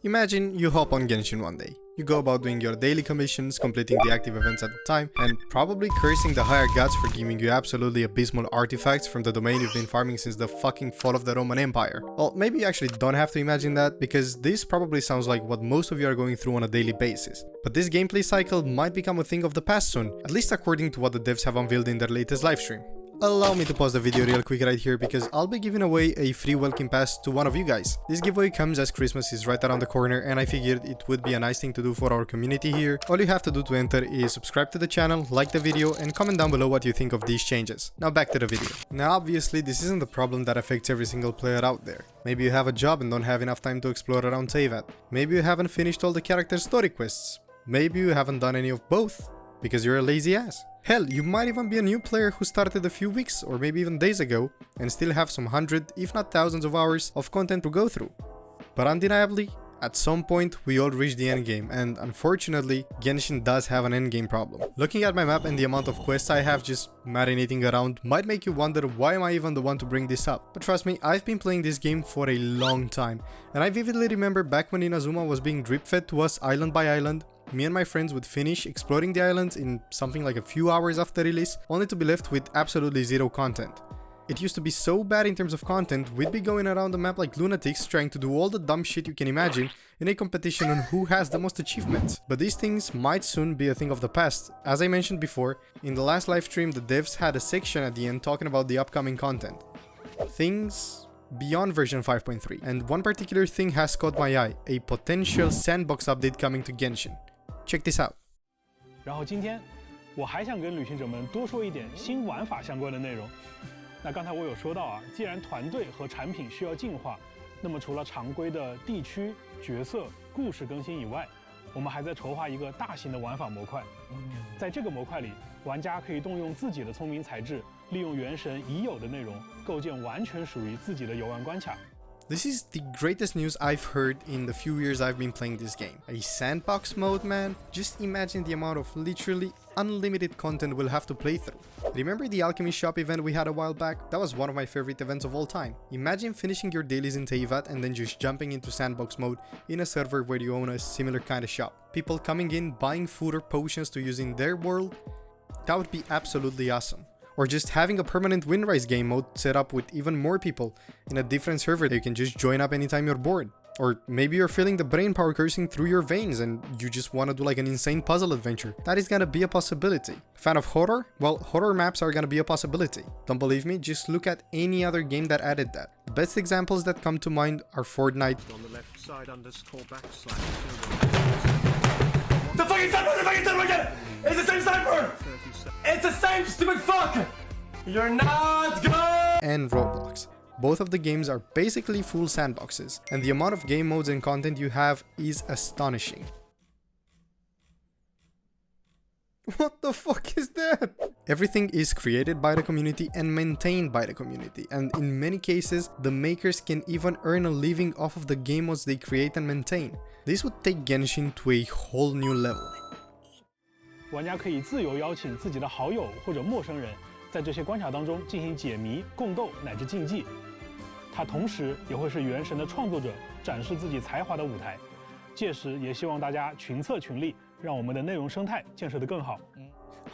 Imagine you hop on Genshin one day. You go about doing your daily commissions, completing the active events at the time, and probably cursing the higher gods for giving you absolutely abysmal artifacts from the domain you've been farming since the fucking fall of the Roman Empire. Well, maybe you actually don't have to imagine that, because this probably sounds like what most of you are going through on a daily basis. But this gameplay cycle might become a thing of the past soon, at least according to what the devs have unveiled in their latest livestream. Allow me to pause the video real quick right here because I'll be giving away a free Welkin Pass to one of you guys. This giveaway comes as Christmas is right around the corner and I figured it would be a nice thing to do for our community here. All you have to do to enter is subscribe to the channel, like the video and comment down below what you think of these changes. Now back to the video. Now obviously this isn't the problem that affects every single player out there. Maybe you have a job and don't have enough time to explore around Teyvat. Maybe you haven't finished all the characters' story quests. Maybe you haven't done any of both because you're a lazy ass. Hell, you might even be a new player who started a few weeks or maybe even days ago and still have some hundred, if not thousands of hours of content to go through. But undeniably, at some point we all reach the endgame, and unfortunately, Genshin does have an endgame problem. Looking at my map and the amount of quests I have just marinating around might make you wonder why am I even the one to bring this up. But trust me, I've been playing this game for a long time, and I vividly remember back when Inazuma was being drip-fed to us island by island. Me and my friends would finish exploring the islands in something like a few hours after release, only to be left with absolutely zero content. It used to be so bad in terms of content, we'd be going around the map like lunatics trying to do all the dumb shit you can imagine in a competition on who has the most achievements. But these things might soon be a thing of the past. As I mentioned before, in the last livestream the devs had a section at the end talking about the upcoming content. Things beyond version 5.3. And one particular thing has caught my eye, a potential sandbox update coming to Genshin. Check this out. 然后今天我还想跟旅行者们多说一点新玩法相关的内容。那刚才我有说到啊，既然团队和产品需要进化，那么除了常规的地区、角色、故事更新以外，我们还在筹划一个大型的玩法模块。在这个模块里，玩家可以动用自己的聪明才智，利用原神已有的内容，构建完全属于自己的游玩关卡。 This is the greatest news I've heard in the few years I've been playing this game. A sandbox mode, man? Just imagine the amount of literally unlimited content we'll have to play through. Remember the alchemy shop event we had a while back? That was one of my favorite events of all time. Imagine finishing your dailies in Teyvat and then just jumping into sandbox mode in a server where you own a similar kind of shop. People coming in, buying food or potions to use in their world. That would be absolutely awesome. Or just having a permanent Windrise game mode set up with even more people in a different server that you can just join up anytime you're bored. Or maybe you're feeling the brain power coursing through your veins and you just want to do like an insane puzzle adventure. That is gonna be a possibility. Fan of horror? Well, horror maps are gonna be a possibility. Don't believe me? Just look at any other game that added that. The best examples that come to mind are Fortnite. On the left side _backslash. The fucking sniper again! It's the same sniper! It's the same stupid fuck! You're not good! And Roblox. Both of the games are basically full sandboxes, and the amount of game modes and content you have is astonishing. What the fuck is that? Everything is created by the community and maintained by the community, and in many cases, the makers can even earn a living off of the game modes they create and maintain. This would take Genshin to a whole new level. 玩家可以自由邀请自己的好友或者陌生人，在这些关卡当中进行解谜、共斗乃至竞技。它同时也会是原神的创作者展示自己才华的舞台。届时也希望大家群策群力，让我们的内容生态建设得更好。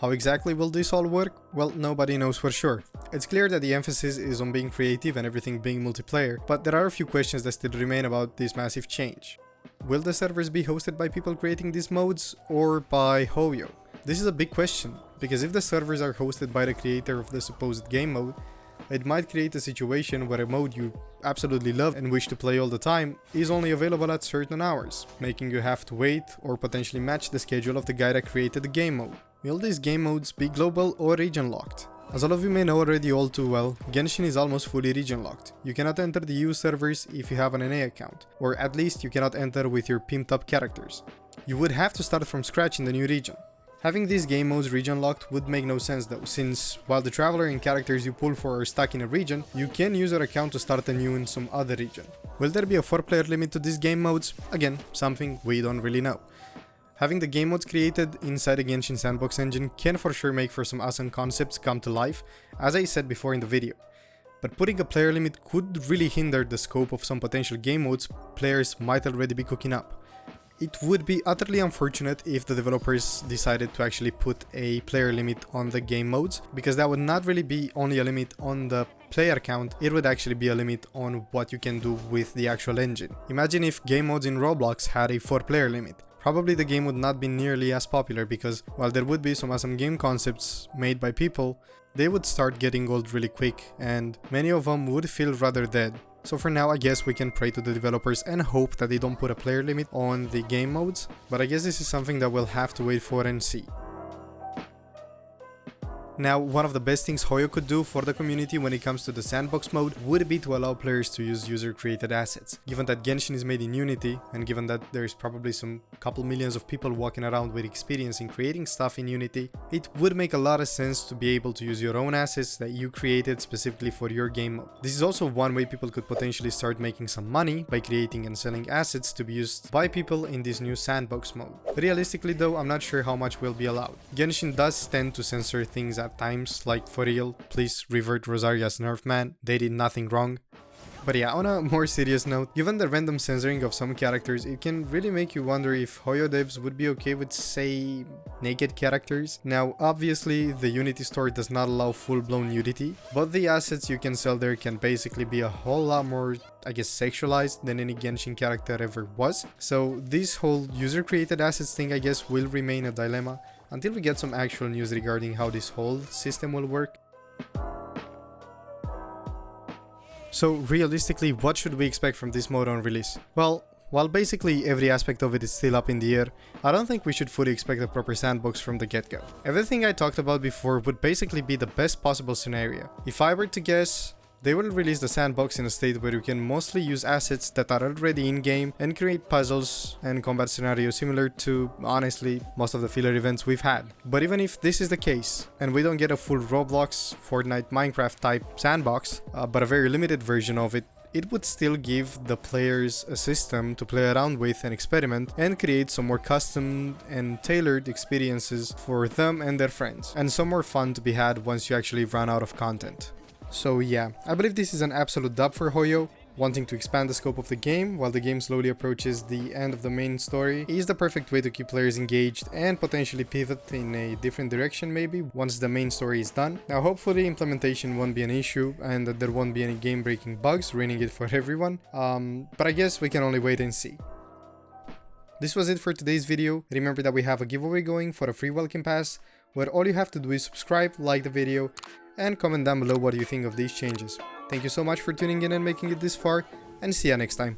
How exactly will this all work? Well, nobody knows for sure. It's clear that the emphasis is on being creative and everything being multiplayer, but there are a few questions that still remain about this massive change. Will the servers be hosted by people creating these modes or by Hoyo? This is a big question, because if the servers are hosted by the creator of the supposed game mode, it might create a situation where a mode you absolutely love and wish to play all the time is only available at certain hours, making you have to wait or potentially match the schedule of the guy that created the game mode. Will these game modes be global or region locked? As all of you may know already all too well, Genshin is almost fully region locked. You cannot enter the EU servers if you have an NA account, or at least you cannot enter with your pimped up characters. You would have to start from scratch in the new region. Having these game modes region locked would make no sense though, since while the traveler and characters you pull for are stuck in a region, you can use your account to start anew in some other region. Will there be a 4-player limit to these game modes? Again, something we don't really know. Having the game modes created inside the Genshin sandbox engine can for sure make for some awesome concepts come to life, as I said before in the video. but putting a player limit could really hinder the scope of some potential game modes players might already be cooking up. It would be utterly unfortunate if the developers decided to actually put a player limit on the game modes, because that would not really be only a limit on the player count, it would actually be a limit on what you can do with the actual engine. Imagine if game modes in Roblox had a 4-player limit. Probably the game would not be nearly as popular, because while there would be some awesome game concepts made by people, they would start getting old really quick, and many of them would feel rather dead. So for now, I guess we can pray to the developers and hope that they don't put a player limit on the game modes, but I guess this is something that we'll have to wait for and see. Now, one of the best things Hoyo could do for the community when it comes to the sandbox mode would be to allow players to use user-created assets. Given that Genshin is made in Unity, and given that there's probably some couple millions of people walking around with experience in creating stuff in Unity, it would make a lot of sense to be able to use your own assets that you created specifically for your game mode. This is also one way people could potentially start making some money by creating and selling assets to be used by people in this new sandbox mode. Realistically though, I'm not sure how much will be allowed. Genshin does tend to censor things at times, like for real, please revert Rosaria's nerf, man, they did nothing wrong. But yeah, on a more serious note, given the random censoring of some characters, it can really make you wonder if Hoyo devs would be okay with, say, naked characters. Now, obviously, the Unity store does not allow full-blown nudity, but the assets you can sell there can basically be a whole lot more, I guess, sexualized than any Genshin character ever was. So this whole user-created assets thing, I guess, will remain a dilemma until we get some actual news regarding how this whole system will work. So realistically, what should we expect from this mode on release? Well, while basically every aspect of it is still up in the air, I don't think we should fully expect a proper sandbox from the get-go. Everything I talked about before would basically be the best possible scenario. If I were to guess, they will release the sandbox in a state where you can mostly use assets that are already in-game and create puzzles and combat scenarios similar to, honestly, most of the filler events we've had. But even if this is the case, and we don't get a full Roblox, Fortnite, Minecraft type sandbox, but a very limited version of it, it would still give the players a system to play around with and experiment and create some more custom and tailored experiences for them and their friends, and some more fun to be had once you actually run out of content. So yeah, I believe this is an absolute dub for Hoyo. Wanting to expand the scope of the game while the game slowly approaches the end of the main story is the perfect way to keep players engaged and potentially pivot in a different direction maybe once the main story is done. Now hopefully implementation won't be an issue and that there won't be any game breaking bugs ruining it for everyone, but I guess we can only wait and see. This was it for today's video. Remember that we have a giveaway going for a free Welkin Pass, where all you have to do is subscribe, like the video, and comment down below what you think of these changes. Thank you so much for tuning in and making it this far, and see ya next time.